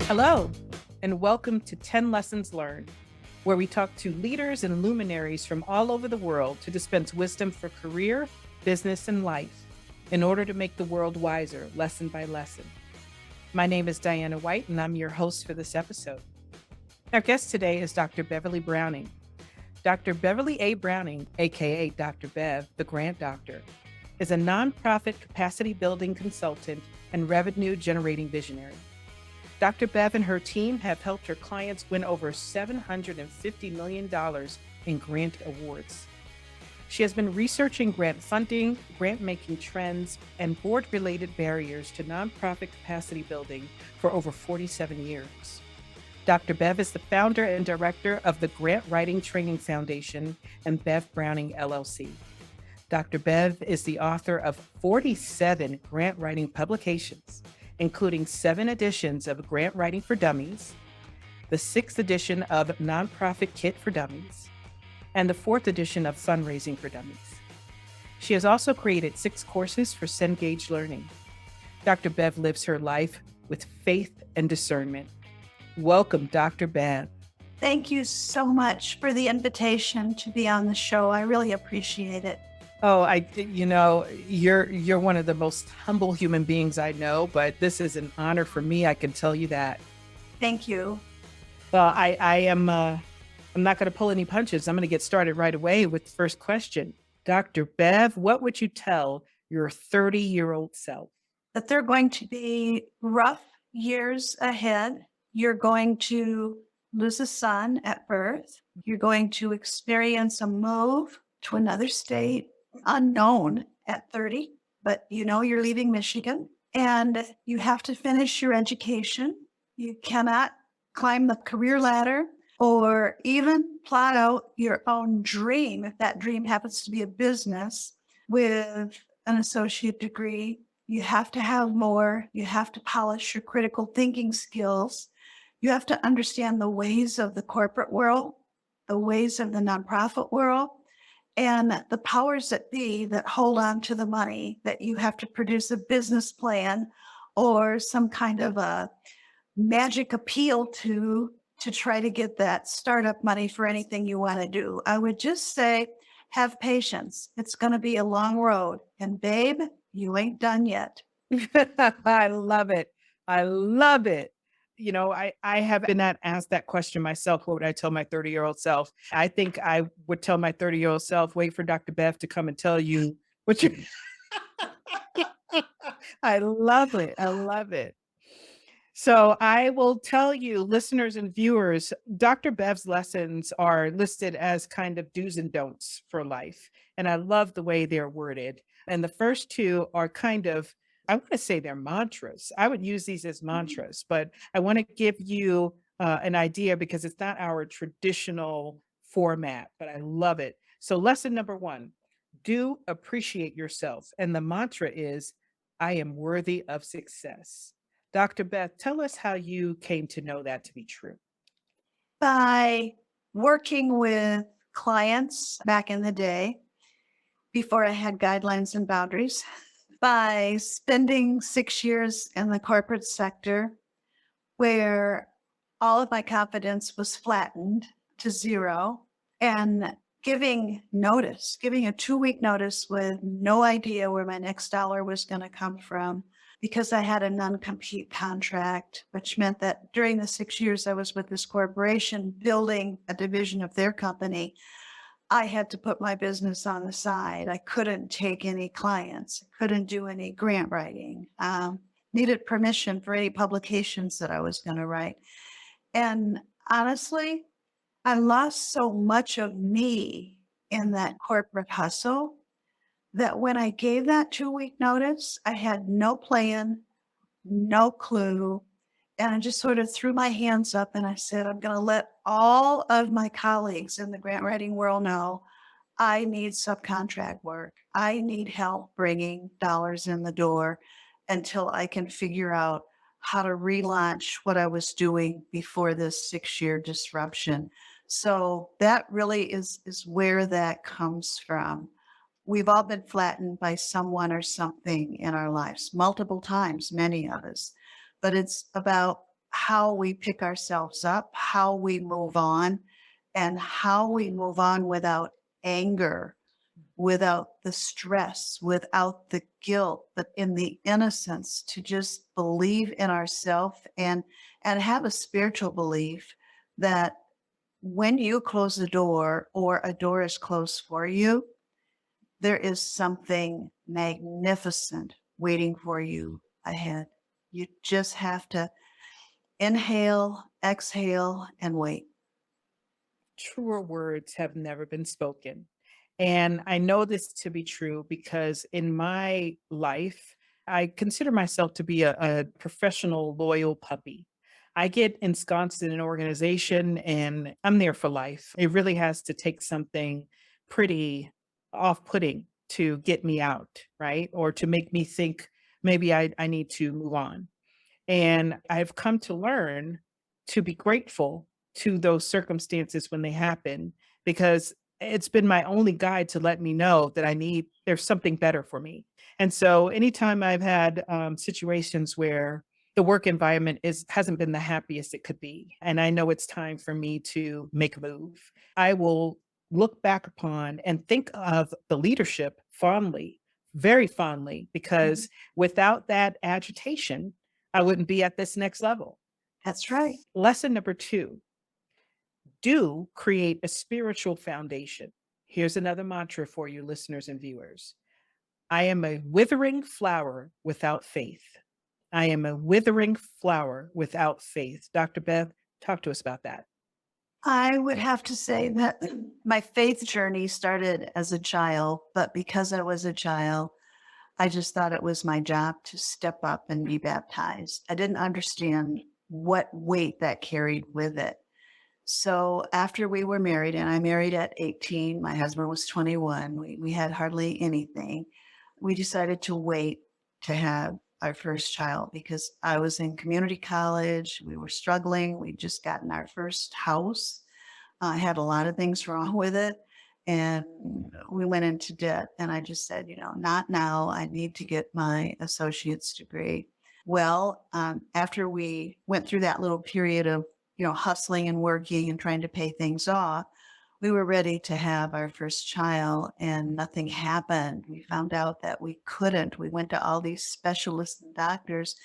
Hello, and welcome to 10 Lessons Learned, where we talk to leaders and luminaries from all over the world to dispense wisdom for career, business, and life in order to make the world wiser lesson by lesson. My name is Diana White, and I'm your host for this episode. Our guest today is Dr. Beverly Browning. Dr. Beverly A. Browning, aka Dr. Bev, the Grant Doctor, is a nonprofit capacity building consultant and revenue generating visionary. Dr. Bev and her team have helped her clients win over $750 million in grant awards. She has been researching grant funding, grant making trends, and board related barriers to nonprofit capacity building for over 47 years. Dr. Bev is the founder and director of the Grant Writing Training Foundation and Bev Browning LLC. Dr. Bev is the author of 47 grant writing publications, including 7 editions of Grant Writing for Dummies, the 6th edition of Nonprofit Kit for Dummies, and the 4th edition of Fundraising for Dummies. She has also created 6 courses for Cengage Learning. Dr. Bev lives her life with faith and discernment. Welcome, Dr. Bev. Thank you so much for the invitation to be on the show. I really appreciate it. Oh, you're one of the most humble human beings I know, but this is an honor for me. I can tell you that. Thank you. Well, I'm not going to pull any punches. I'm going to get started right away with the first question. Dr. Bev, what would you tell your 30-year-old self? That they're going to be rough years ahead. You're going to lose a son at birth. You're going to experience a move to another state, unknown at 30, but you're leaving Michigan and you have to finish your education. You cannot climb the career ladder or even plot out your own dream, if that dream happens to be a business, with an associate degree. You have to have more. You have to polish your critical thinking skills. You have to understand the ways of the corporate world, the ways of the nonprofit world, and the powers that be that hold on to the money, that you have to produce a business plan or some kind of a magic appeal to try to get that startup money for anything you want to do. I would just say, have patience. It's going to be a long road. And babe, you ain't done yet. I love it. I love it. I have been asked that question myself. What would I tell my 30-year-old self? I think I would tell my 30-year-old self, wait for Dr. Bev to come and tell you what you. I love it. I love it. So I will tell you, listeners and viewers, Dr. Bev's lessons are listed as kind of do's and don'ts for life. And I love the way they're worded. And the first 2 are kind of, I want to say they're mantras. I would use these as mantras, but I want to give you an idea because it's not our traditional format, but I love it. So lesson number 1, do appreciate yourself. And the mantra is, I am worthy of success. Dr. Beth, tell us how you came to know that to be true. By working with clients back in the day, before I had guidelines and boundaries, by spending 6 years in the corporate sector where all of my confidence was flattened to 0, and giving a 2-week notice with no idea where my next dollar was going to come from, because I had a non-compete contract, which meant that during the 6 years I was with this corporation building a division of their company, I had to put my business on the side. I couldn't take any clients, couldn't do any grant writing, needed permission for any publications that I was going to write. And honestly, I lost so much of me in that corporate hustle that when I gave that 2-week notice, I had no plan, no clue. And I just sort of threw my hands up and I said, I'm going to let all of my colleagues in the grant writing world know I need subcontract work. I need help bringing dollars in the door until I can figure out how to relaunch what I was doing before this 6-year disruption. So that really is where that comes from. We've all been flattened by someone or something in our lives, multiple times, many of us. But it's about how we pick ourselves up, how we move on, and how we move on without anger, without the stress, without the guilt, but in the innocence to just believe in ourselves and have a spiritual belief that when you close the door or a door is closed for you, there is something magnificent waiting for you ahead. You just have to inhale, exhale, and wait. Truer words have never been spoken. And I know this to be true because in my life, I consider myself to be a professional, loyal puppy. I get ensconced in an organization and I'm there for life. It really has to take something pretty off putting to get me out, right? Or to make me think maybe I need to move on. And I've come to learn to be grateful to those circumstances when they happen because it's been my only guide to let me know that there's something better for me. And so anytime I've had situations where the work environment hasn't been the happiest it could be, and I know it's time for me to make a move, I will look back upon and think of the leadership fondly, very fondly, Mhm. because without that agitation, I wouldn't be at this next level. That's right. Lesson number 2, do create a spiritual foundation. Here's another mantra for you listeners and viewers. I am a withering flower without faith. I am a withering flower without faith. Dr. Bev, talk to us about that. I would have to say that my faith journey started as a child, but because I was a child, I just thought it was my job to step up and be baptized. I didn't understand what weight that carried with it. So after we were married, and I married at 18, my husband was 21, we had hardly anything. We decided to wait to have our first child because I was in community college. We were struggling. We'd just gotten our first house. I had a lot of things wrong with it. And we went into debt. And I just said, not now. I need to get my associate's degree. Well, after we went through that little period of, hustling and working and trying to pay things off, we were ready to have our first child and nothing happened. We found out that we couldn't. We went to all these specialists and doctors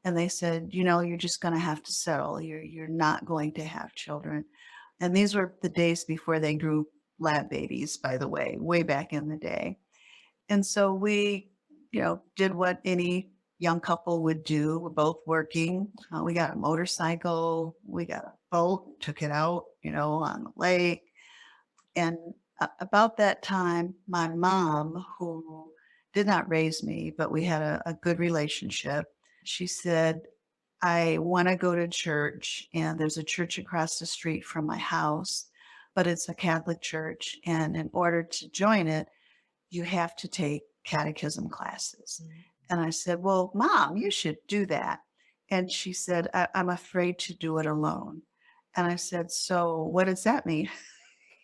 and they said, you're just going to have to settle. You're not going to have children. And these were the days before they grew lab babies, by the way, way back in the day. And so we, did what any young couple would do. We're both working. We got a motorcycle, we got a boat, took it out, on the lake. And about that time, my mom, who did not raise me, but we had a good relationship, she said, I want to go to church, and there's a church across the street from my house, but it's a Catholic church. And in order to join it, you have to take catechism classes. Mm. And I said, well, Mom, you should do that. And she said, I'm afraid to do it alone. And I said, so what does that mean?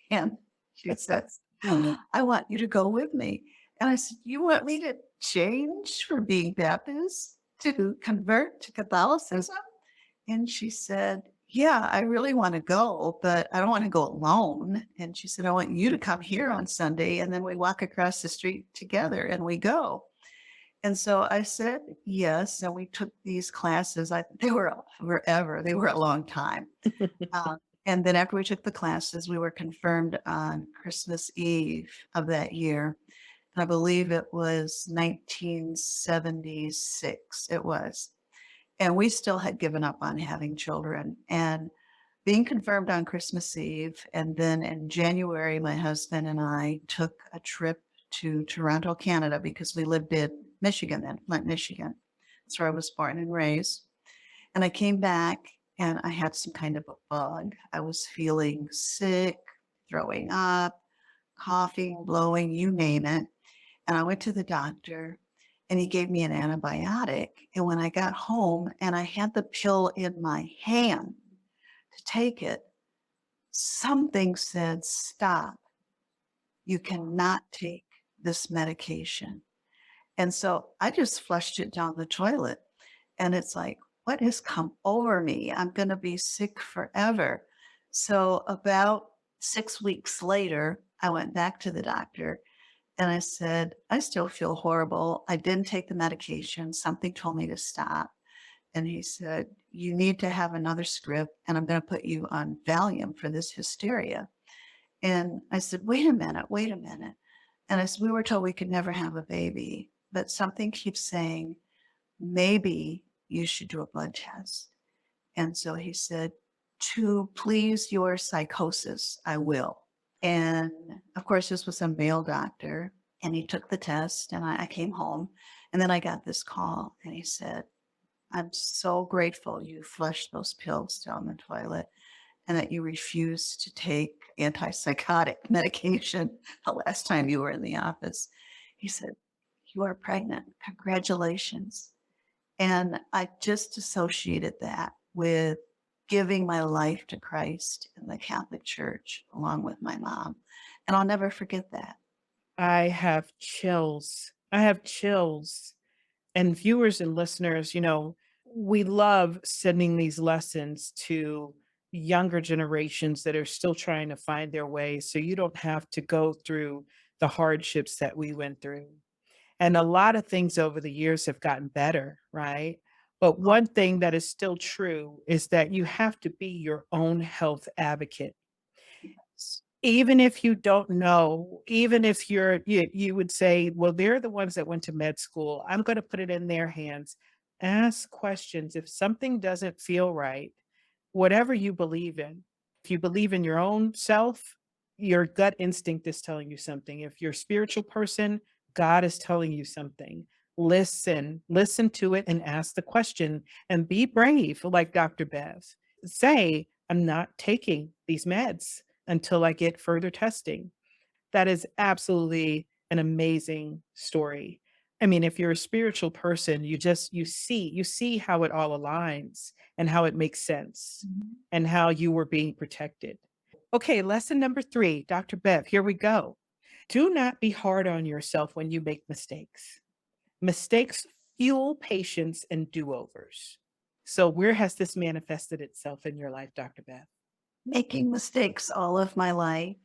And she says, I want you to go with me. And I said, you want me to change from being Baptist to convert to Catholicism? And she said, yeah, I really want to go, but I don't want to go alone. And she said, I want you to come here on Sunday. And then we walk across the street together and we go. And so I said, yes. And we took these classes. They were forever. They were a long time. And then after we took the classes, we were confirmed on Christmas Eve of that year. And I believe it was 1976. It was. And we still had given up on having children. And being confirmed on Christmas Eve, and then in January, my husband and I took a trip to Toronto, Canada, because we lived in Michigan then, Flint, Michigan. That's where I was born and raised. And I came back and I had some kind of a bug. I was feeling sick, throwing up, coughing, blowing, you name it. And I went to the doctor and he gave me an antibiotic. And when I got home and I had the pill in my hand to take it, something said, stop. You cannot take this medication. And so I just flushed it down the toilet. And it's like, what has come over me? I'm going to be sick forever. So about 6 weeks later, I went back to the doctor and I said, I still feel horrible. I didn't take the medication. Something told me to stop. And he said, you need to have another script and I'm going to put you on Valium for this hysteria. And I said, wait a minute, wait a minute. And I said, we were told we could never have a baby, but something keeps saying, maybe you should do a blood test. And so he said, to please your psychosis, I will. And of course, this was a male doctor. And he took the test, and I came home. And then I got this call, and he said, I'm so grateful you flushed those pills down the toilet and that you refused to take antipsychotic medication the last time you were in the office. He said, you are pregnant. Congratulations. And I just associated that with giving my life to Christ in the Catholic Church along with my mom. And I'll never forget that. I have chills. I have chills. And viewers and listeners, we love sending these lessons to younger generations that are still trying to find their way so you don't have to go through the hardships that we went through. And a lot of things over the years have gotten better, right? But one thing that is still true is that you have to be your own health advocate. Yes. Even if you don't know, even if you would say, well, they're the ones that went to med school. I'm going to put it in their hands. Ask questions. If something doesn't feel right, whatever you believe in, if you believe in your own self, your gut instinct is telling you something. If you're a spiritual person, God is telling you something. Listen to it and ask the question and be brave, like Dr. Bev. Say, I'm not taking these meds until I get further testing. That is absolutely an amazing story. I mean, if you're a spiritual person, you see how it all aligns and how it makes sense Mhm. and how you were being protected. Okay, lesson number 3, Dr. Bev, here we go. Do not be hard on yourself when you make mistakes. Mistakes fuel patience and do-overs. So where has this manifested itself in your life, Dr. Bev? Making mistakes all of my life,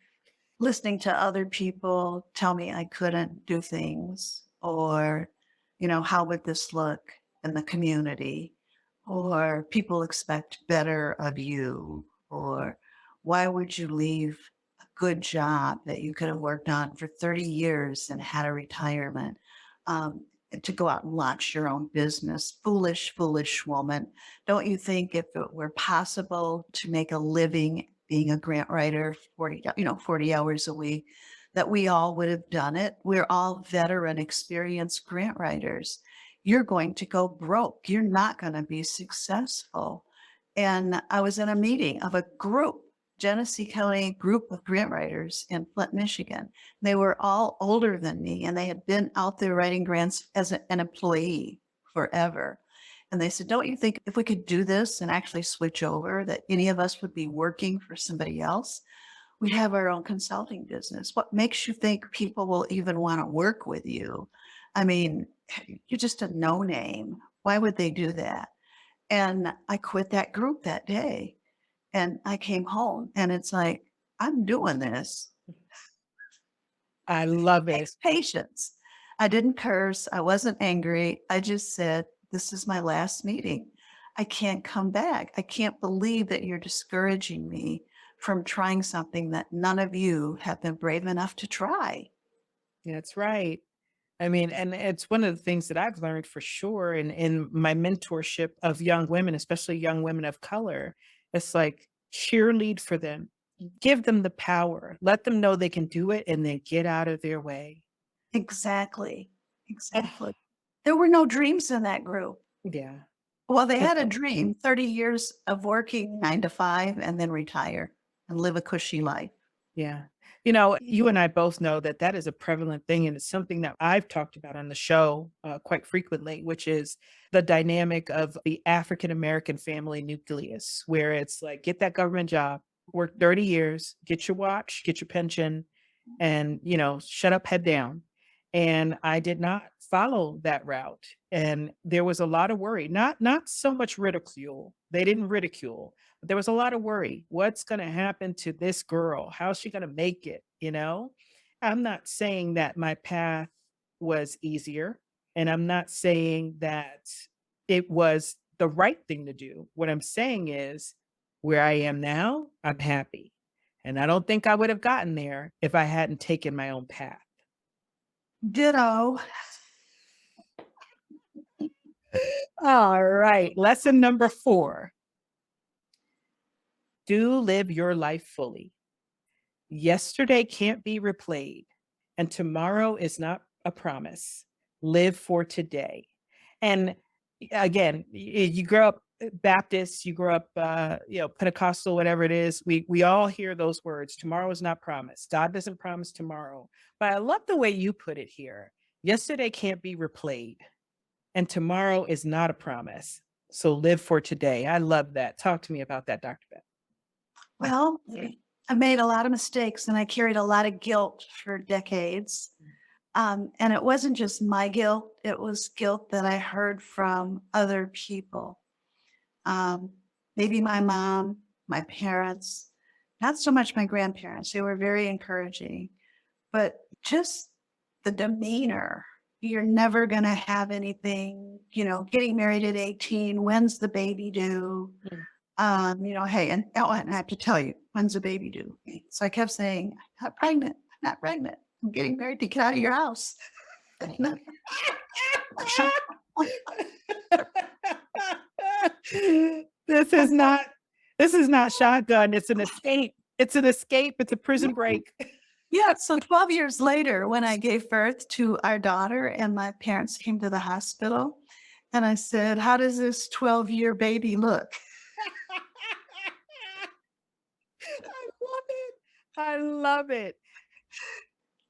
listening to other people tell me I couldn't do things, or, how would this look in the community? Or people expect better of you, or why would you leave a good job that you could have worked on for 30 years and had a retirement to go out and launch your own business? Foolish, foolish woman. Don't you think if it were possible to make a living being a grant writer 40 hours a week, that we all would have done it? We're all veteran, experienced grant writers. You're going to go broke. You're not going to be successful. And I was in a meeting of a group, Genesee County group of grant writers in Flint, Michigan. They were all older than me and they had been out there writing grants as an employee forever. And they said, don't you think if we could do this and actually switch over, that any of us would be working for somebody else? We have our own consulting business. What makes you think people will even want to work with you? I mean, you're just a no name. Why would they do that? And I quit that group that day and I came home and it's like, I'm doing this. I love It it. takes patience. I didn't curse. I wasn't angry. I just said, this is my last meeting. I can't come back. I can't believe that you're discouraging me from trying something that none of you have been brave enough to try. That's right. I mean, and it's one of the things that I've learned for sure in my mentorship of young women, especially young women of color. It's like cheerlead for them, give them the power, let them know they can do it, and then get out of their way. Exactly. Eh, Exactly. There were no dreams in that group. yeah. Well, they And had a dream, 30 years of working 9 to 5 and then retire and live a cushy life. yeah. You and I both know that that is a prevalent thing. And it's something that I've talked about on the show quite frequently, which is the dynamic of the African American family nucleus, where it's like, get that government job, work 30 years, get your watch, get your pension, and, shut up, head down. And I did not follow that route. And there was a lot of worry, not so much ridicule. They didn't ridicule, but there was a lot of worry. What's going to happen to this girl? How's she going to make it? I'm not saying that my path was easier, and I'm not saying that it was the right thing to do. What I'm saying is where I am now, I'm happy. And I don't think I would have gotten there if I hadn't taken my own path. Ditto. All right. Lesson number 4. Do live your life fully. Yesterday can't be replayed, and tomorrow is not a promise. Live for today. And again, you grow up Baptist, you grow up, Pentecostal, whatever it is. We all hear those words. Tomorrow is not promised. God doesn't promise tomorrow. But I love the way you put it here. Yesterday can't be replayed, and tomorrow is not a promise. So live for today. I love that. Talk to me about that, Dr. Beth. Well, I made a lot of mistakes and I carried a lot of guilt for decades. And it wasn't just my guilt, it was guilt that I heard from other people. Maybe my mom, my parents, not so much my grandparents. They were very encouraging, but just the demeanor. You're never going to have anything, getting married at 18. When's the baby due? Hey, and I have to tell you, when's the baby due? So I kept saying, I'm not pregnant. I'm not pregnant. I'm getting married to get out of your house. This is not shotgun. It's an escape. It's an escape. It's a prison break. Yeah. So 12 years later, when I gave birth to our daughter and my parents came to the hospital, and I said, how does this 12-year baby look? I love it.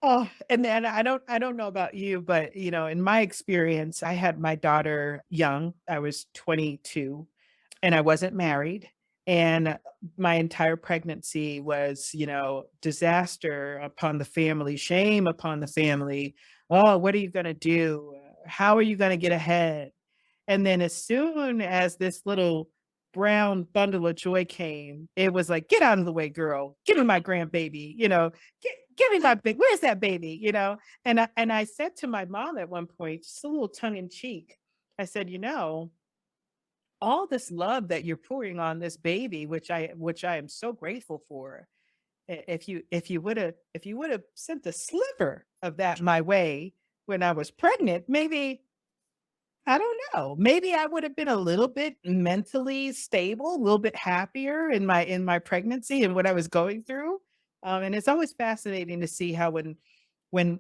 Oh, and then I don't know about you, but in my experience, I had my daughter young. I was 22 and I wasn't married. And my entire pregnancy was, disaster upon the family, shame upon the family. Oh, what are you going to do? How are you going to get ahead? And then as soon as this little brown bundle of joy came, it was like, get out of the way, girl. Give me my grandbaby, give me my big, where's that baby? And I said to my mom at one point, just a little tongue in cheek, I said, all this love that you're pouring on this baby, which I am so grateful for. If you would have sent a sliver of that my way when I was pregnant, maybe I don't know. Maybe I would have been a little bit mentally stable, a little bit happier in my pregnancy and what I was going through. And it's always fascinating to see how when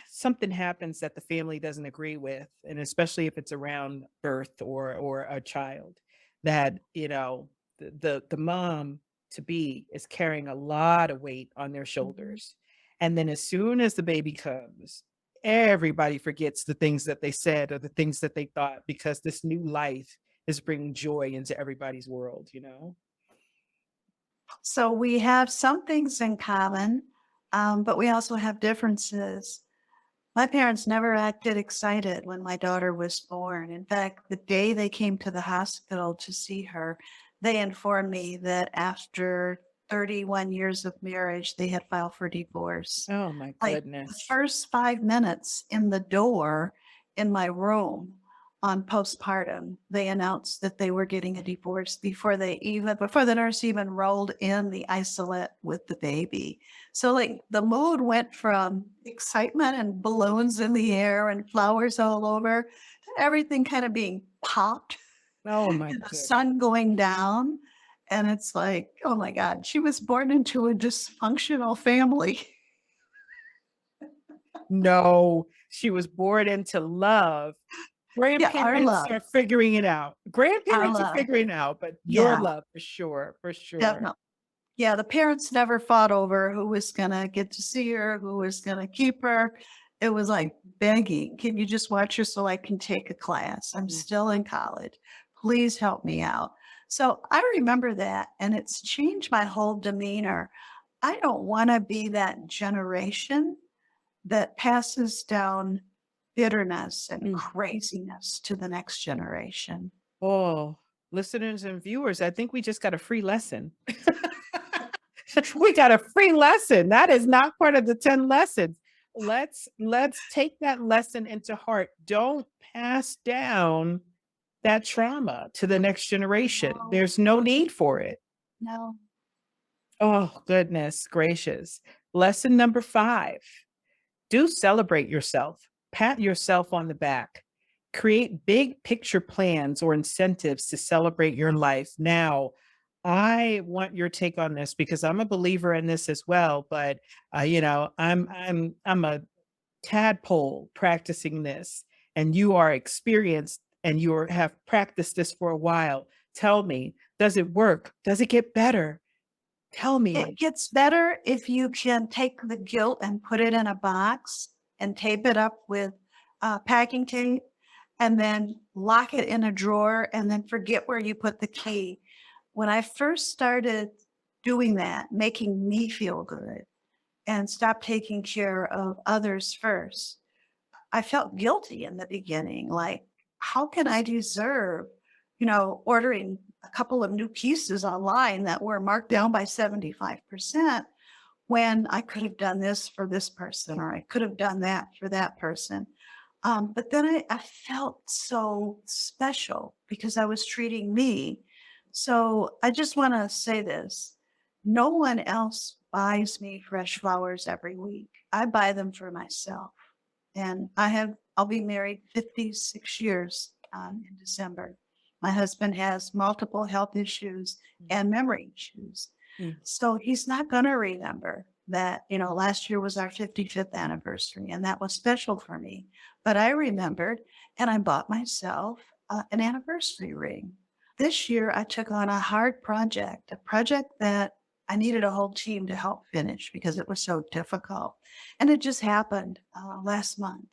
something happens that the family doesn't agree with, and especially if it's around birth or a child, that the mom to be is carrying a lot of weight on their shoulders. And then as soon as the baby comes, everybody forgets the things that they said or the things that they thought, because this new life is bringing joy into everybody's world. So we have some things in common, but we also have differences. My parents never acted excited when my daughter was born. In fact, the day they came to the hospital to see her, they informed me that after 31 years of marriage, they had filed for divorce. Oh my Like the goodness. first 5 minutes in the door in my room on postpartum, they announced that they were getting a divorce before the nurse even rolled in the isolate with the baby. So like the mood went from excitement and balloons in the air and flowers all over to everything kind of being popped Oh my and the goodness. sun going down. And it's like, oh my God, she was born into a dysfunctional family. No, she was born into love. Yeah, our Grandparents love, are figuring it out. our Grandparents are love. figuring it out, but your Yeah, love for sure, for sure. definitely. Yeah, the parents never fought over who was gonna get to see her, who was gonna keep her. It was like begging, can you just watch her so I can take a class? I'm Mm. still in college. Please help me out. So I remember that, and it's changed my whole demeanor. I don't want to be that generation that passes down bitterness and Mm. craziness to the next generation. Oh, listeners and viewers, I think we just got a free lesson. We got a free lesson. That is not part of the 10 lessons. Let's take that lesson into heart. Don't pass down that trauma to the next generation. No, There's no need for it. no. Oh, goodness gracious. Lesson number 5. Do celebrate yourself. Pat yourself on the back. Create big picture plans or incentives to celebrate your life. Now, I want your take on this because I'm a believer in this as well. But I'm a tadpole practicing this, and you are experienced and have practiced this for a while. Tell me, does it work? Does it get better? Tell It me. gets better if you can take the guilt and put it in a box and tape it up with packing tape and then lock it in a drawer and then forget where you put the key. When I first started doing that, making me feel good and stop taking care of others first, I felt guilty in the beginning. Like, how can I deserve, ordering a couple of new pieces online that were marked down by 75% when I could have done this for this person or I could have done that for that person. But then I felt so special because I was treating me. So I just want to say this. No one else buys me fresh flowers every week. I buy them for myself. And I'll be married 56 years in December. My husband has multiple health issues and memory issues. Mm. So he's not going to remember that, last year was our 55th anniversary and that was special for me. But I remembered and I bought myself an anniversary ring. This year I took on a hard project, a project that I needed a whole team to help finish because it was so difficult. And it just happened last month.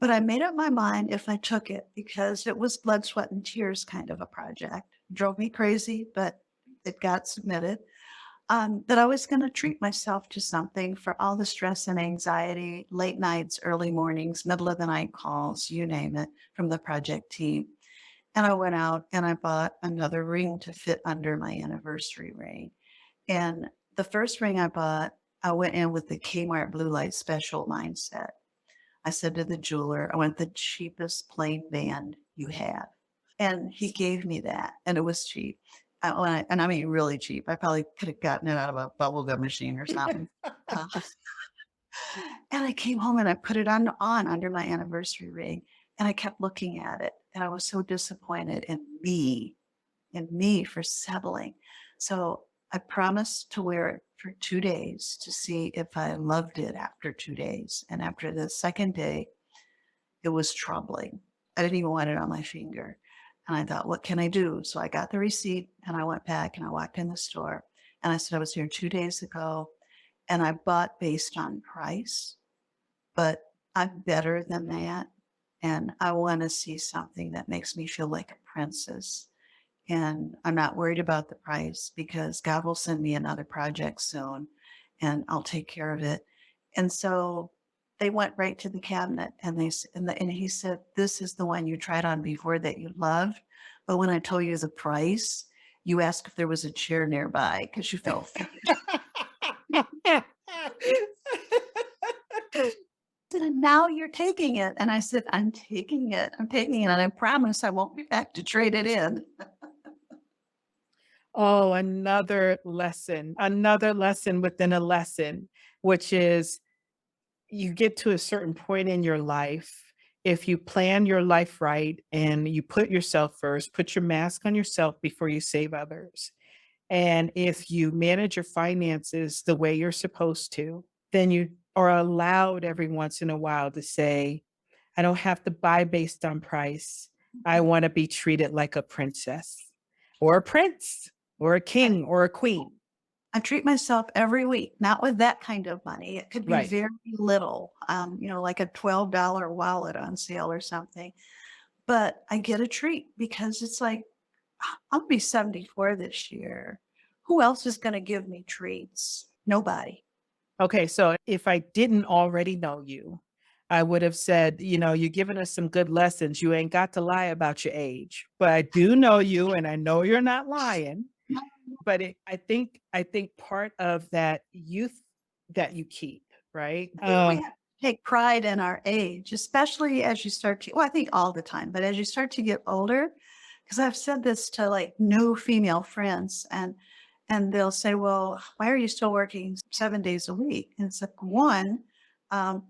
But I made up my mind if I took it because it was blood, sweat, and tears kind of a project. Drove me crazy, but it got submitted. That I was going to treat myself to something for all the stress and anxiety, late nights, early mornings, middle of the night calls, you name it, from the project team. And I went out and I bought another ring to fit under my anniversary ring. And the first ring I bought, I went in with the Kmart blue light special mindset. I said to the jeweler, I want the cheapest plain band you have. And he gave me that, and it was cheap. And I mean, really cheap. I probably could have gotten it out of a bubblegum machine or something. Uh, and I came home and I put it on under my anniversary ring, and I kept looking at it. And I was so disappointed in me for settling. So I promised to wear it for 2 days to see if I loved it after 2 days. And after the second day, it was troubling. I didn't even want it on my finger. And I thought, what can I do? So I got the receipt and I went back and I walked in the store and I said, I was here 2 days ago and I bought based on price, but I'm better than that. And I want to see something that makes me feel like a princess. And I'm not worried about the price because God will send me another project soon and I'll take care of it. And so they went right to the cabinet and and he said, this is the one you tried on before that you loved. But when I told you the price, you asked if there was a chair nearby because you felt and now you're taking it. And I said, I'm taking it. I'm taking it. And I promise I won't be back to trade it in. Oh, another lesson within a lesson, which is you get to a certain point in your life. If you plan your life right and you put yourself first, put your mask on yourself before you save others. And if you manage your finances the way you're supposed to, then you are allowed every once in a while to say, I don't have to buy based on price. I want to be treated like a princess or a prince or a I, king or a queen. I treat myself every week, not with that kind of money. It could be Right. very little, like a $12 wallet on sale or something. But I get a treat because it's like, I'll be 74 this year. Who else is going to give me treats? Nobody. Okay, so if I didn't already know you, I would have said, you're giving us some good lessons. You ain't got to lie about your age, but I do know you and I know you're not lying. But I think part of that youth that you keep, right? I think we have to take pride in our age, especially as you start to, well, I think all the time, but as you start to get older, because I've said this to like no female friends and they'll say, well, why are you still working 7 days a week? And it's like, one,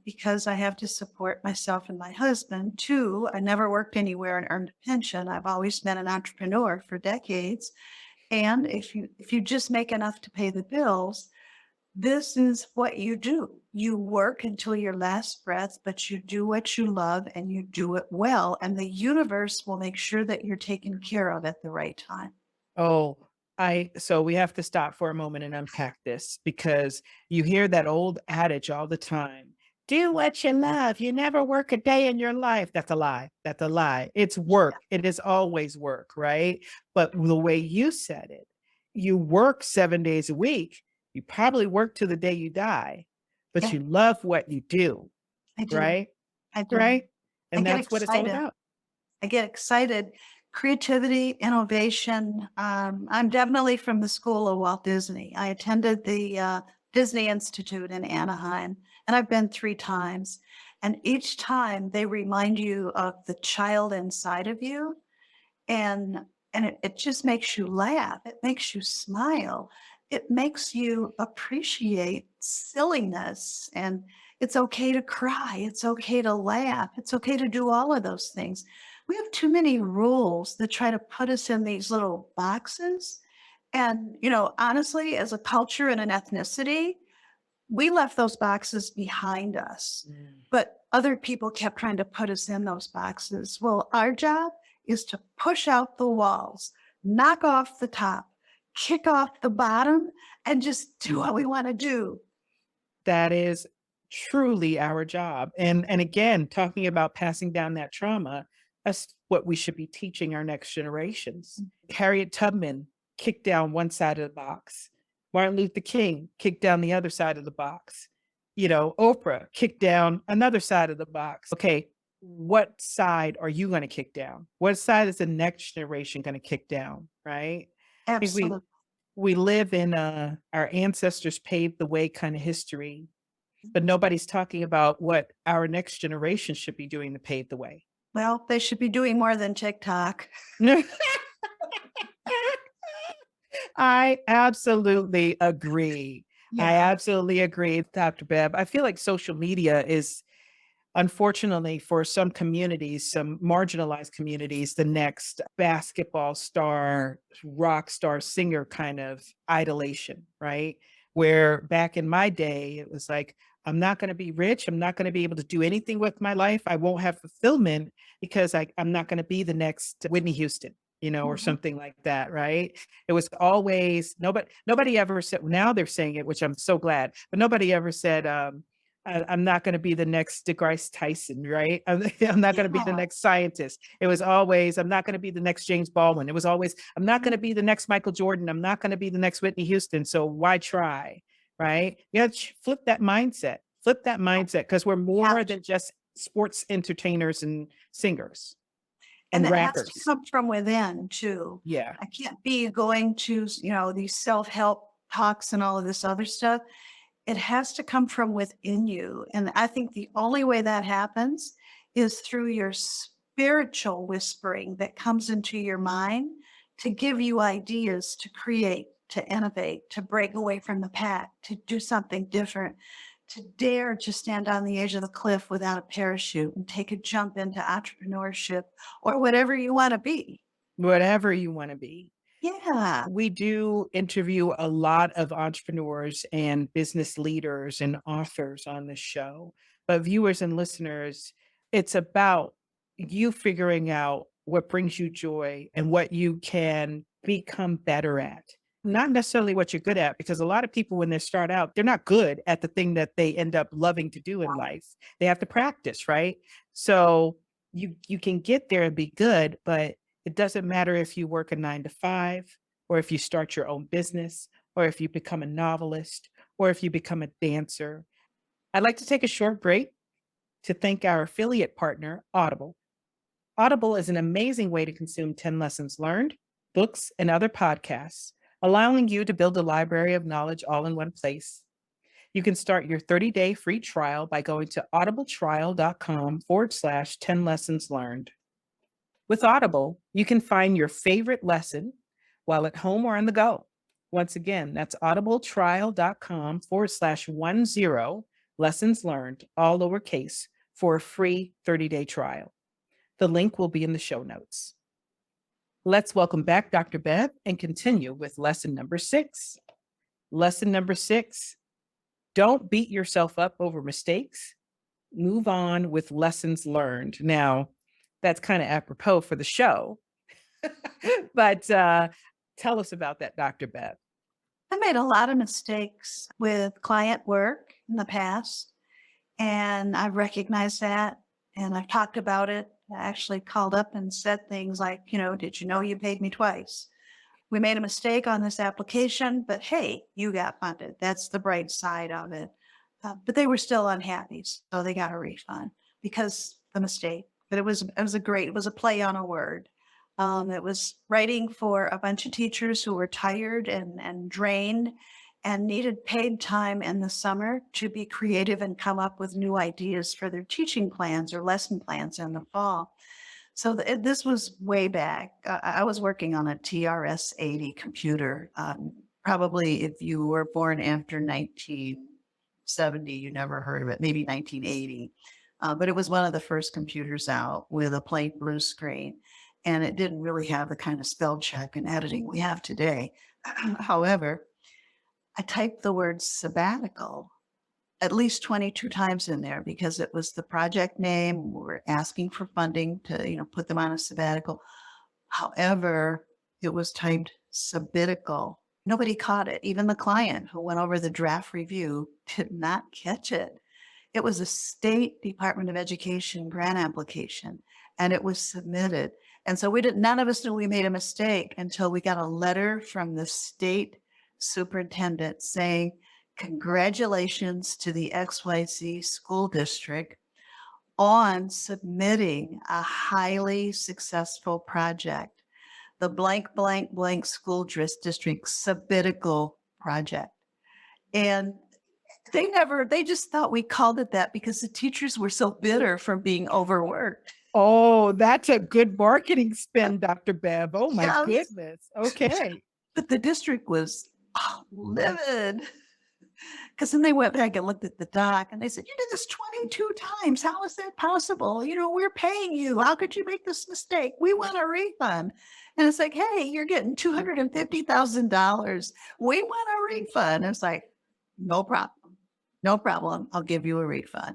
because I have to support myself and my husband. Two, I never worked anywhere and earned a pension. I've always been an entrepreneur for decades. And if you just make enough to pay the bills, this is what you do. You work until your last breath, but you do what you love and you do it well. And the universe will make sure that you're taken care of at the right time. Oh, so we have to stop for a moment and unpack this because you hear that old adage all the time. Do what you love. You never work a day in your life. That's a lie. That's a lie. It's work. It is always work, right? But the way you said it, you work 7 days a week. You probably work to the day you die, but Yeah, you love what you do, I do. right? I do. Right? I And get that's what it's all excited. about. I get excited. Creativity, innovation. I'm definitely from the school of Walt Disney. I attended the Disney Institute in Anaheim, and I've been 3 times. And each time they remind you of the child inside of you and it just makes you laugh. It makes you smile. It makes you appreciate silliness, and it's okay to cry. It's okay to laugh. It's okay to do all of those things. We have too many rules that try to put us in these little boxes. And, honestly, as a culture and an ethnicity, we left those boxes behind us, Mm. but other people kept trying to put us in those boxes. Well, our job is to push out the walls, knock off the top, kick off the bottom, and just do what we want to do. That is truly our job. And again, talking about passing down that trauma, that's what we should be teaching our next generations. Harriet Tubman kicked down one side of the box. Martin Luther King kicked down the other side of the box. Oprah kicked down another side of the box. Okay, what side are you going to kick down? What side is the next generation going to kick down? Right? I think we Absolutely. we live in our ancestors paved the way kind of history, but nobody's talking about what our next generation should be doing to pave the way. Well, they should be doing more than TikTok. I absolutely agree. I Yeah, absolutely agree, Dr. Bev. I feel like social media is, unfortunately, for some communities, some marginalized communities, the next basketball star, rock star, singer kind of idolation, right? Where back in my day, it was like, I'm not going to be rich. I'm not going to be able to do anything with my life. I won't have fulfillment because I'm not going to be the next Whitney Houston, or mhm. something like that, right? It was always nobody ever said, now they're saying it, which I'm so glad, but nobody ever said, I'm not going to be the next DeGrasse Tyson, right? I'm not going to be the Yeah. next scientist. It was always, I'm not going to be the next James Baldwin. It was always, I'm not going to be the next Michael Jordan. I'm not going to be the next Whitney Houston. So why try? Right? You have to flip that mindset. Flip that mindset because we're Have more to. than just sports entertainers and singers And and it has to rappers. come from within too. Yeah. I can't be going to, these self-help talks and all of this other stuff. It has to come from within you. And I think the only way that happens is through your spiritual whispering that comes into your mind to give you ideas to create, to innovate, to break away from the pack, to do something different, to dare to stand on the edge of the cliff without a parachute and take a jump into entrepreneurship or whatever you want to be. Whatever you want to be. Yeah. We do interview a lot of entrepreneurs and business leaders and authors on this show. But viewers and listeners, it's about you figuring out what brings you joy and what you can become better at. Not necessarily what you're good at, because a lot of people, when they start out, they're not good at the thing that they end up loving to do in life. They have to practice, right? So you can get there and be good, but it doesn't matter if you work a 9 to 5 or if you start your own business or if you become a novelist or if you become a dancer. I'd like to take a short break to thank our affiliate partner, Audible. Audible is an amazing way to consume 10 lessons learned, books, and other podcasts, allowing you to build a library of knowledge all in one place. You can start your 30-day free trial by going to audibletrial.com/10 lessons learned. With Audible, you can find your favorite lesson while at home or on the go. Once again, that's audibletrial.com/10 lessons learned, all lowercase, for a free 30-day trial. The link will be in the show notes. Let's welcome back Dr. Bev and continue with lesson number 6. Lesson number 6, don't beat yourself up over mistakes. Move on with lessons learned. Now, that's kind of apropos for the show, but tell us about that, Dr. Bev. I made a lot of mistakes with client work in the past, and I've recognized that, and I've talked about it. I actually called up and said things like, did you know you paid me twice? We made a mistake on this application, but hey, you got funded. That's the bright side of it. But they were still unhappy, so they got a refund because the mistake. But it was a play on a word. It was writing for a bunch of teachers who were tired and drained and needed paid time in the summer to be creative and come up with new ideas for their teaching plans or lesson plans in the fall. So this was way back. I was working on a TRS-80 computer. Probably if you were born after 1970, you never heard of it, maybe 1980. But it was one of the first computers out with a plain blue screen. And it didn't really have the kind of spell check and editing we have today. However, I typed the word sabbatical at least 22 times in there because it was the project name. We were asking for funding to, put them on a sabbatical. However, it was typed sabbatical. Nobody caught it. Even the client who went over the draft review did not catch it. It was a State Department of Education grant application, and it was submitted. And so none of us knew we made a mistake until we got a letter from the state superintendent saying, congratulations to the XYZ school district on submitting a highly successful project, the blank, blank, blank school district sabbatical project. And they just thought we called it that because the teachers were so bitter from being overworked. Oh, that's a good marketing spin, Dr. Bev. Oh my Yes. goodness. Okay. But the district was livid. Because then they went back and looked at the doc and they said, you did this 22 times. How is that possible? We're paying you. How could you make this mistake? We want a refund. And it's like, hey, you're getting $250,000. We want a refund. It's like, no problem. No problem. I'll give you a refund.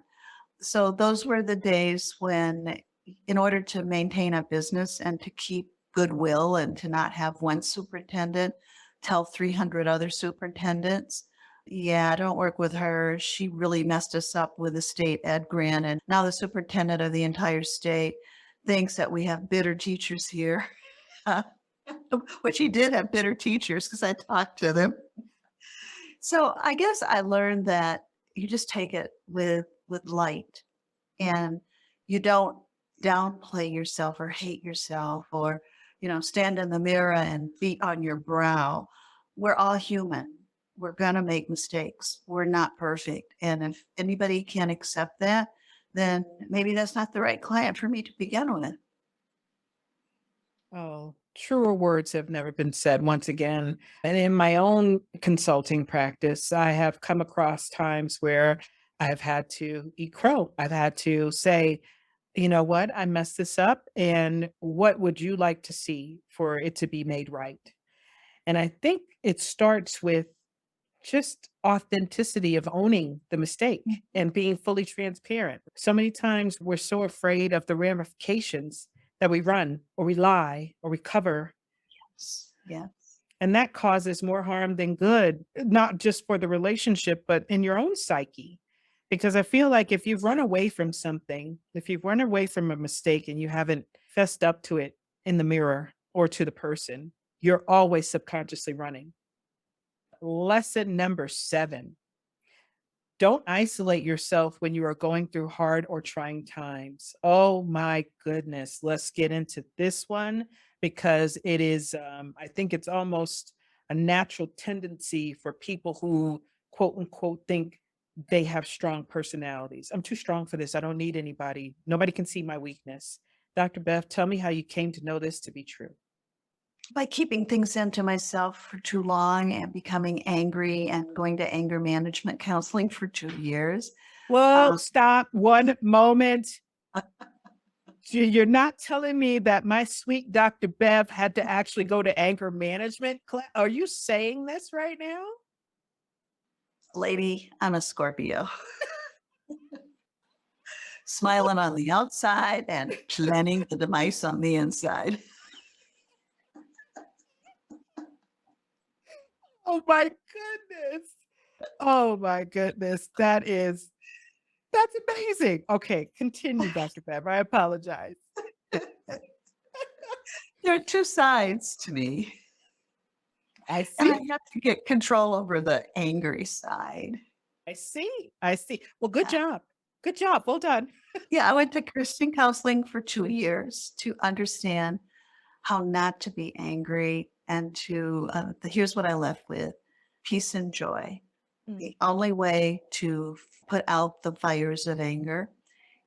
So those were the days when, in order to maintain a business and to keep goodwill and to not have one superintendent tell 300 other superintendents, yeah, don't work with her. She really messed us up with the state ed grant. And now the superintendent of the entire state thinks that we have bitter teachers here, which he did have bitter teachers because I talked to them. So I guess I learned that you just take it with light and you don't downplay yourself or hate yourself or, stand in the mirror and beat on your brow. We're all human. We're going to make mistakes. We're not perfect. And if anybody can't accept that, then maybe that's not the right client for me to begin with. Oh, truer words have never been said once again. And in my own consulting practice, I have come across times where I've had to eat crow. I've had to say, you know what, I messed this up. And what would you like to see for it to be made right? And I think it starts with just authenticity of owning the mistake and being fully transparent. So many times we're so afraid of the ramifications that we run or we lie or we cover. Yes. And that causes more harm than good, not just for the relationship, but in your own psyche. Because I feel like if you've run away from something, if you've run away from a mistake and you haven't fessed up to it in the mirror or to the person, you're always subconsciously running. Lesson number 7. Don't isolate yourself when you are going through hard or trying times. Oh my goodness. Let's get into this one because it is, I think it's almost a natural tendency for people who quote unquote think they have strong personalities. I'm too strong for this. I don't need anybody. Nobody can see my weakness. Dr. Bev, tell me how you came to know this to be true. By keeping things into myself for too long and becoming angry and going to anger management counseling for 2 years. Whoa, Um, stop 1 moment. You're not telling me that my sweet Dr. Bev had to actually go to anger management class? Are you saying this right now? Lady, I'm a Scorpio, smiling on the outside and planning the demise on the inside. Oh my goodness. Oh my goodness. That's amazing. Okay, continue, Dr. Bev. I apologize. There are two sides to me, I and see. I have to get control over the angry side. I see. I see. Well, good Yeah. job. Good job. Well done. Yeah, I went to Christian counseling for 2 years to understand how not to be angry and to, here's what I left with: peace and joy. Mm, The only way to put out the fires of anger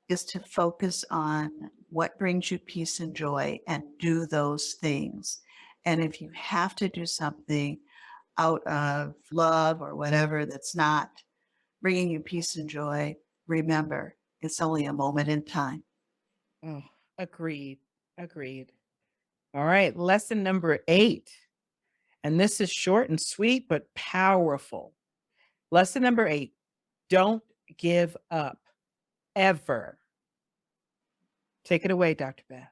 is to focus on what brings you peace and joy and do those things. And if you have to do something out of love or whatever that's not bringing you peace and joy, remember it's only a moment in time. oh, agreed. Agreed. All right. Lesson number 8. And this is short and sweet, but powerful. Lesson number 8, don't give up ever. Take it away, Dr. Beth.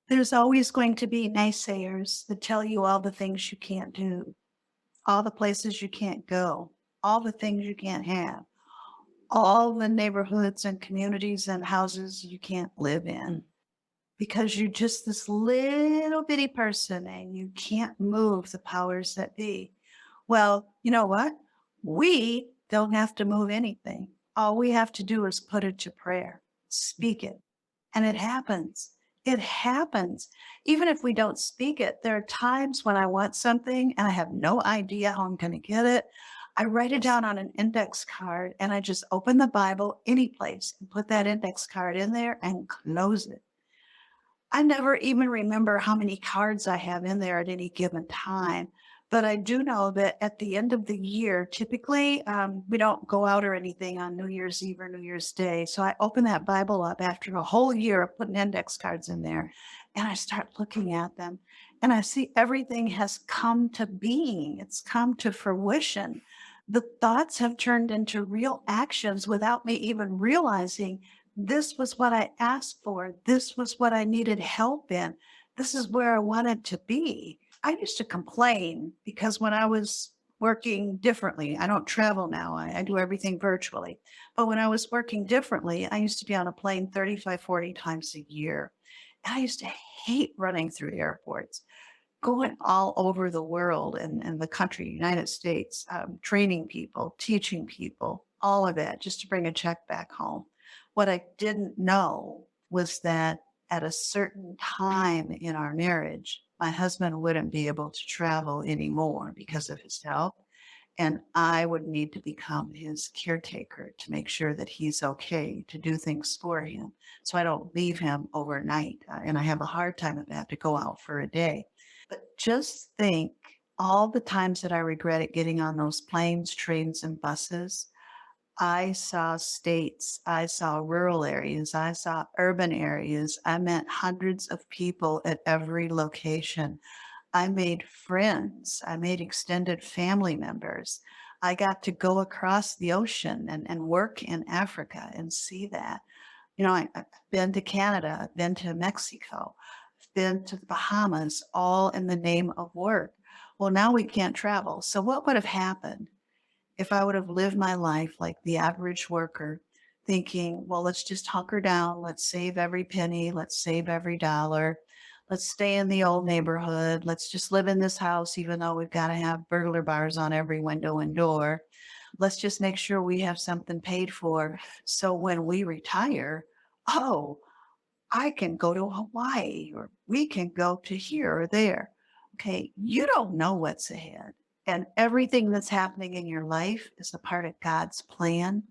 There's always going to be naysayers that tell you all the things you can't do, all the places you can't go, all the things you can't have, all the neighborhoods and communities and houses you can't live in because you're just this little bitty person and you can't move the powers that be. Well, you know what? We don't have to move anything. All we have to do is put it to prayer, speak it, and it happens. It happens. Even if we don't speak it, there are times when I want something and I have no idea how I'm going to get it. I write it down on an index card and I just open the Bible any place and put that index card in there and close it. I never even remember how many cards I have in there at any given time. But I do know that at the end of the year, typically we don't go out or anything on New Year's Eve or New Year's Day. So I open that Bible up after a whole year of putting index cards in there and I start looking at them and I see everything has come to being. It's come to fruition. The thoughts have turned into real actions without me even realizing this was what I asked for. This was what I needed help in. This is where I wanted to be. I used to complain because when I was working differently, I don't travel now, I do everything virtually. But when I was working differently, I used to be on a plane 35, 40 times a year. And I used to hate running through airports, going all over the world and the country, United States, training people, teaching people, all of that just to bring a check back home. What I didn't know was that at a certain time in our marriage, my husband wouldn't be able to travel anymore because of his health. And I would need to become his caretaker to make sure that he's okay, to do things for him. So I don't leave him overnight. And I have a hard time of that to go out for a day. But just think all the times that I regretted getting on those planes, trains, and buses. I saw states, I saw rural areas, I saw urban areas. I met hundreds of people at every location. I made friends. I made extended family members. I got to go across the ocean and work in Africa and see that. I've been to Canada, I've been to Mexico, I've been to the Bahamas, all in the name of work. Well, now we can't travel. So what would have happened if I would have lived my life like the average worker, thinking, well, let's just hunker down, let's save every penny, let's save every dollar, let's stay in the old neighborhood, let's just live in this house, even though we've got to have burglar bars on every window and door. Let's just make sure we have something paid for. So when we retire, oh, I can go to Hawaii or we can go to here or there. Okay, you don't know what's ahead. And everything that's happening in your life is a part of God's plan.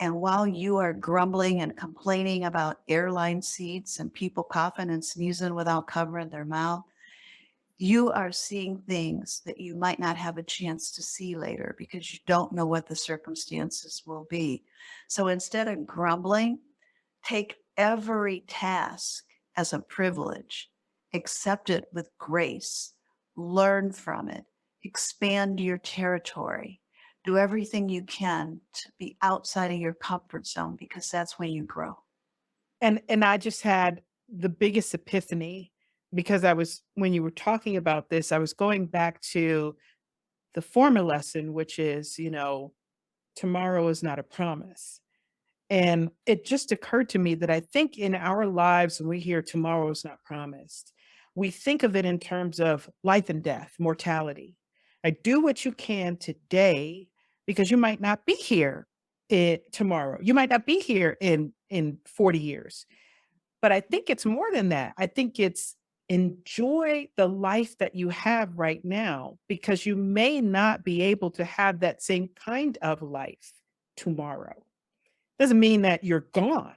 And while you are grumbling and complaining about airline seats and people coughing and sneezing without covering their mouth, you are seeing things that you might not have a chance to see later because you don't know what the circumstances will be. So instead of grumbling, take every task as a privilege, accept it with grace, learn from it, expand your territory, do everything you can to be outside of your comfort zone because that's when you grow. And I just had the biggest epiphany because I was when you were talking about this, I was going back to the former lesson, which is, tomorrow is not a promise. And it just occurred to me that I think in our lives, when we hear tomorrow is not promised, we think of it in terms of life and death, mortality. I do what you can today because you might not be here tomorrow. You might not be here in 40 years. But I think it's more than that. I think it's enjoy the life that you have right now because you may not be able to have that same kind of life tomorrow. Doesn't mean that you're gone.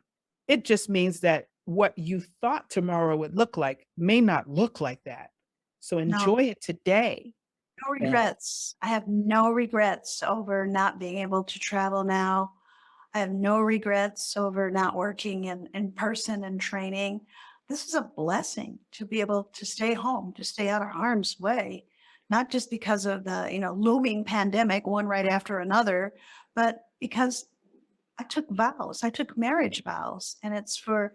It just means that what you thought tomorrow would look like may not look like that. So No, enjoy it today, no Bev. regrets. I have no regrets over not being able to travel now. I have no regrets over not working in person and training. This is a blessing to be able to stay home, to stay out of harm's way, not just because of the, looming pandemic, one right after another, but because I took vows. I took marriage vows, and it's for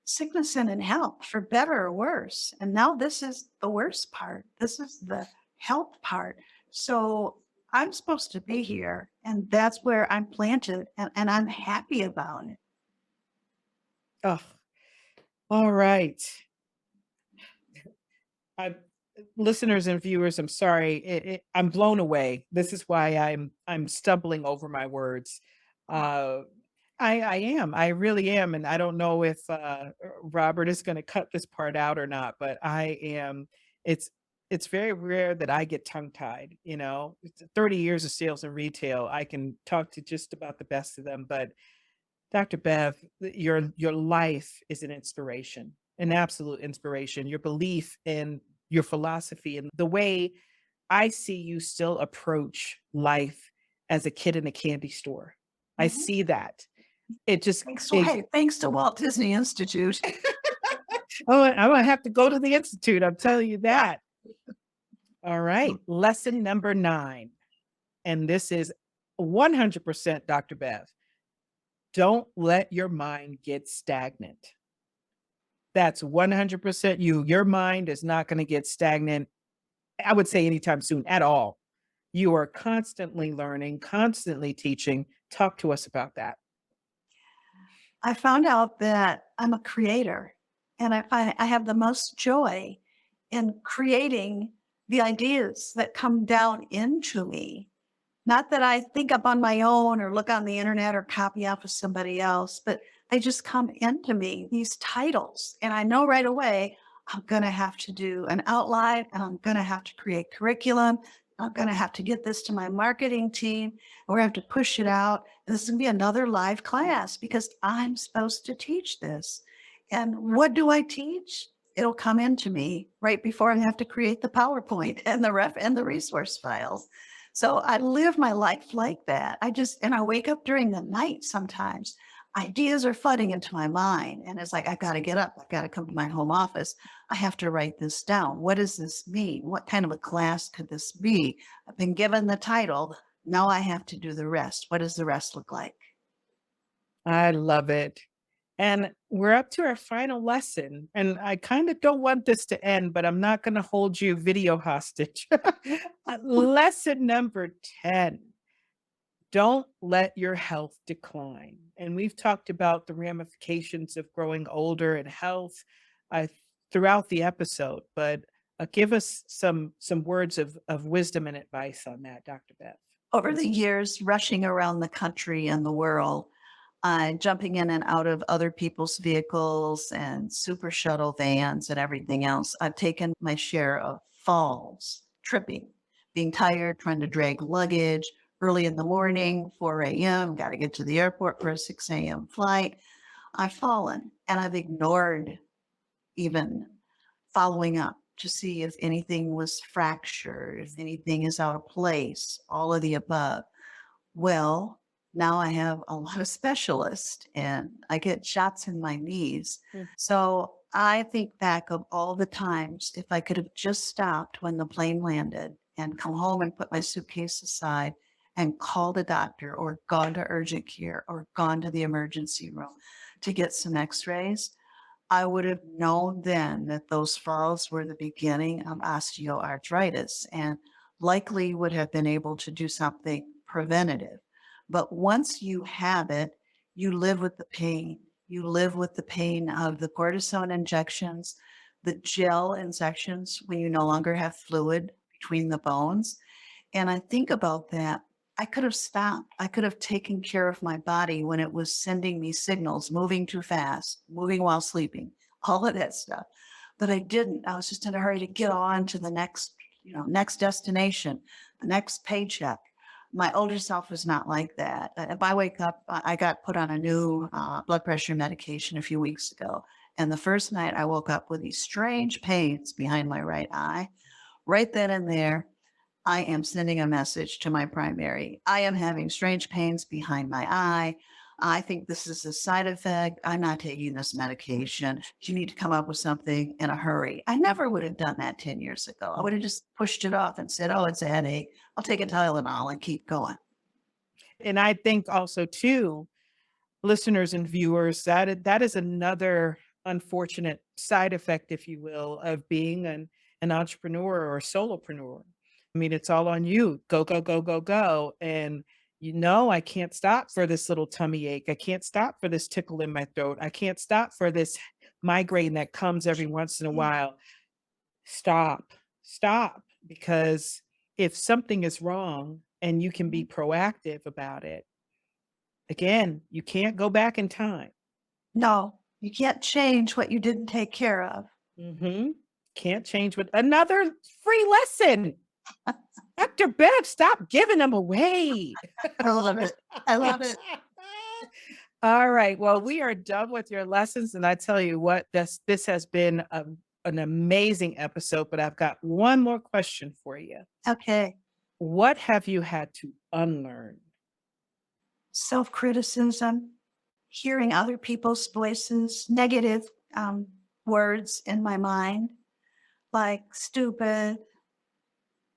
sickness and in health, for better or worse. And now this is the worst part. This is the health part. So I'm supposed to be here, and that's where I'm planted, and I'm happy about it. Oh, all right. I Listeners and viewers, I'm sorry. I'm blown away. This is why I'm stumbling over my words. Uh, I am. I really am, and I don't know if Robert is going to cut this part out or not. But I am. It's it's very rare that I get tongue tied. It's 30 years of sales and retail. I can talk to just about the best of them, but Dr. Bev, your life is an inspiration, an absolute inspiration. Your belief in your philosophy and the way I see you still approach life as a kid in a candy store. I Mhm. see that. It just Hey, thanks to Walt Disney Institute. oh, I'm gonna have to go to the institute. I'm telling you Yeah. that. All right, lesson number 9, and this is 100% Dr. Bev. Don't let your mind get stagnant. That's 100% you. Your mind is not gonna get stagnant, I would say anytime soon at all. You are constantly learning, constantly teaching. Talk to us about that. I found out that I'm a creator, and I have the most joy in creating the ideas that come down into me. Not that I think up on my own or look on the internet or copy off of somebody else, but they just come into me, these titles. And I know right away I'm going to have to do an outline and I'm going to have to create curriculum. I'm going to have to get this to my marketing team. And we're going to have to push it out. And this is going to be another live class because I'm supposed to teach this. And what do I teach? It'll come into me right before I have to create the PowerPoint and the resource files. So I live my life like that. And I wake up during the night sometimes. Ideas are flooding into my mind. And it's like, I got to get up. I got to come to my home office. I have to write this down. What does this mean? What kind of a class could this be? I've been given the title. Now I have to do the rest. What does the rest look like? I love it. And we're up to our final lesson. And I kind of don't want this to end, but I'm not going to hold you video hostage. Lesson number 10. Don't let your health decline. And we've talked about the ramifications of growing older and health uh, throughout the episode, but give us some words of wisdom and advice on that, Dr. Beth. Over the years, rushing around the country and the world, jumping in and out of other people's vehicles and super shuttle vans and everything else, I've taken my share of falls, tripping, being tired, trying to drag luggage early in the morning, 4 a.m., got to get to the airport for a 6 a.m. flight. I've fallen and I've ignored even following up to see if anything was fractured, if anything is out of place, all of the above. Well, now I have a lot of specialists and I get shots in my knees. Mm. So I think back of all the times if I could have just stopped when the plane landed and come home and put my suitcase aside and called a doctor or gone to urgent care or gone to the emergency room to get some x-rays, I would have known then that those falls were the beginning of osteoarthritis and likely would have been able to do something preventative. But once you have it, you live with the pain. You live with the pain of the cortisone injections, the gel injections when you no longer have fluid between the bones. And I think about that. I could have stopped. I could have taken care of my body when it was sending me signals, moving too fast, moving while sleeping, all of that stuff. But I didn't. I was just in a hurry to get on to the next, next destination, the next paycheck. My older self was not like that. If I wake up, I got put on a new blood pressure medication a few weeks ago. And the first night I woke up with these strange pains behind my right eye. Right then and there, I am sending a message to my primary. I am having strange pains behind my eye. I think this is a side effect. I'm not taking this medication. You need to come up with something in a hurry. I never would have done that 10 years ago. I would have just pushed it off and said, oh, it's a headache. I'll take a Tylenol and keep going. And I think also too, listeners and viewers, that is another unfortunate side effect, if you will, of being an entrepreneur or a solopreneur. I mean, it's all on you. Go, go, go, go, go. And I can't stop for this little tummy ache. I can't stop for this tickle in my throat. I can't stop for this migraine that comes every once in a while. Stop, stop. Because if something is wrong and you can be proactive about it, again, you can't go back in time. No, you can't change what you didn't take care of. Mm-hmm. Can't change with another free lesson. Dr. Bev, stop giving them away. I love it. I love it. All right. Well, we are done with your lessons. And I tell you what, this has been an amazing episode, but I've got one more question for you. Okay. What have you had to unlearn? Self-criticism, hearing other people's voices, negative words in my mind, like stupid,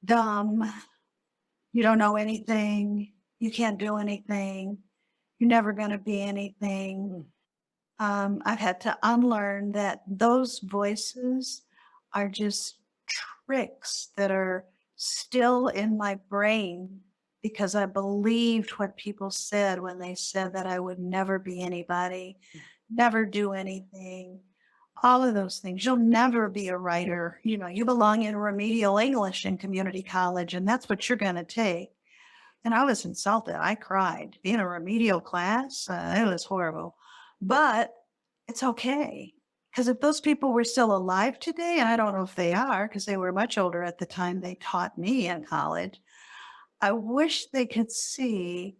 dumb, you don't know anything, you can't do anything, you're never going to be anything. I've had to unlearn that those voices are just tricks that are still in my brain because I believed what people said when they said that I would never be anybody, never do anything, all of those things. You'll never be a writer. You belong in remedial English in community college, and that's what you're going to take. And I was insulted. I cried. Being a remedial class, it was horrible. But it's okay. Because if those people were still alive today, and I don't know if they are, because they were much older at the time they taught me in college, I wish they could see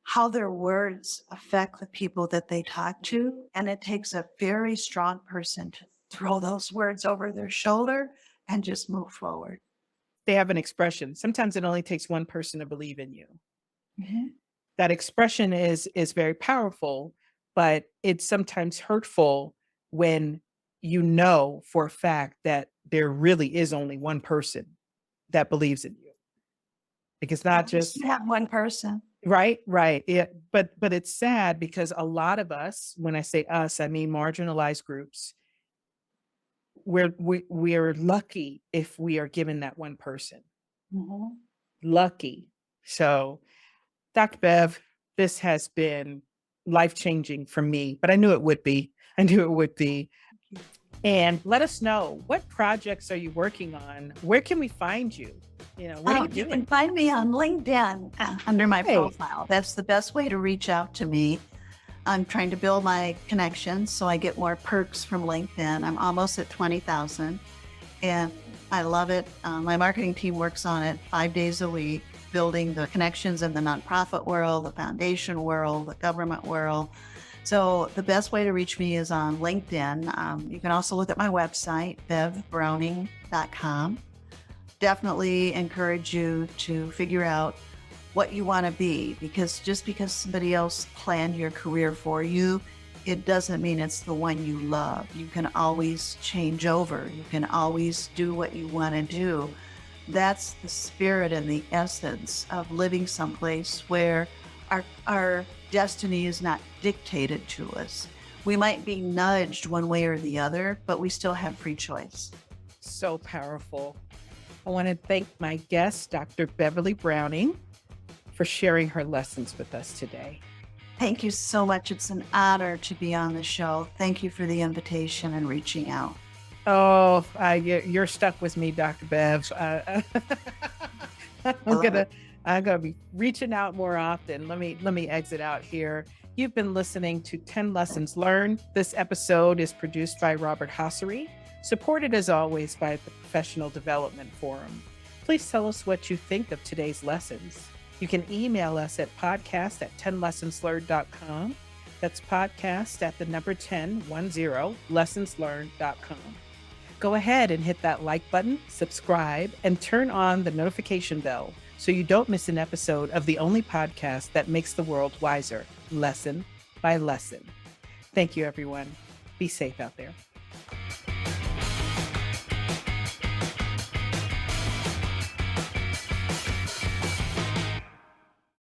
how their words affect the people that they talk to. And it takes a very strong person to throw those words over their shoulder and just move forward. They have an expression. Sometimes it only takes one person to believe in you. Mm-hmm. That expression is very powerful, but it's sometimes hurtful when you know for a fact that there really is only one person that believes in you. Like it's not just that one person. Right. Yeah. But it's sad because a lot of us, when I say us, I mean marginalized groups, we're lucky if we are given that one person. Mm-hmm. Lucky. So, Dr. Bev, this has been life-changing for me, but I knew it would be. And let us know, what projects are you working on? Where can we find you? What are you You doing? can find me on LinkedIn under my Hey. profile. That's the best way to reach out to me. I'm trying to build my connections so I get more perks from LinkedIn. I'm almost at 20,000 and I love it. My marketing team works on it 5 days a week, building the connections in the nonprofit world, the foundation world, the government world. So the best way to reach me is on LinkedIn. You can also look at my website, bevbrowning.com. Definitely encourage you to figure out what you want to be, because just because somebody else planned your career for you, it doesn't mean it's the one you love. You can always change over. You can always do what you want to do. That's the spirit and the essence of living someplace where our destiny is not dictated to us. We might be nudged one way or the other, but we still have free choice. So powerful. I want to thank my guest, Dr. Beverly Browning, for sharing her lessons with us today. Thank you so much. It's an honor to be on the show. Thank you for the invitation and reaching out. Oh, you're stuck with me, Dr. Bev. I'm gonna be reaching out more often. Let me exit out here. You've been listening to 10 Lessons Learned. This episode is produced by Robert Hossery, supported as always by the Professional Development Forum. Please tell us what you think of today's lessons. You can email us at podcast@10lessonslearned.com. That's podcast at the number 10, lessonslearned.com. Go ahead and hit that like button, subscribe, and turn on the notification bell so you don't miss an episode of the only podcast that makes the world wiser, lesson by lesson. Thank you, everyone. Be safe out there.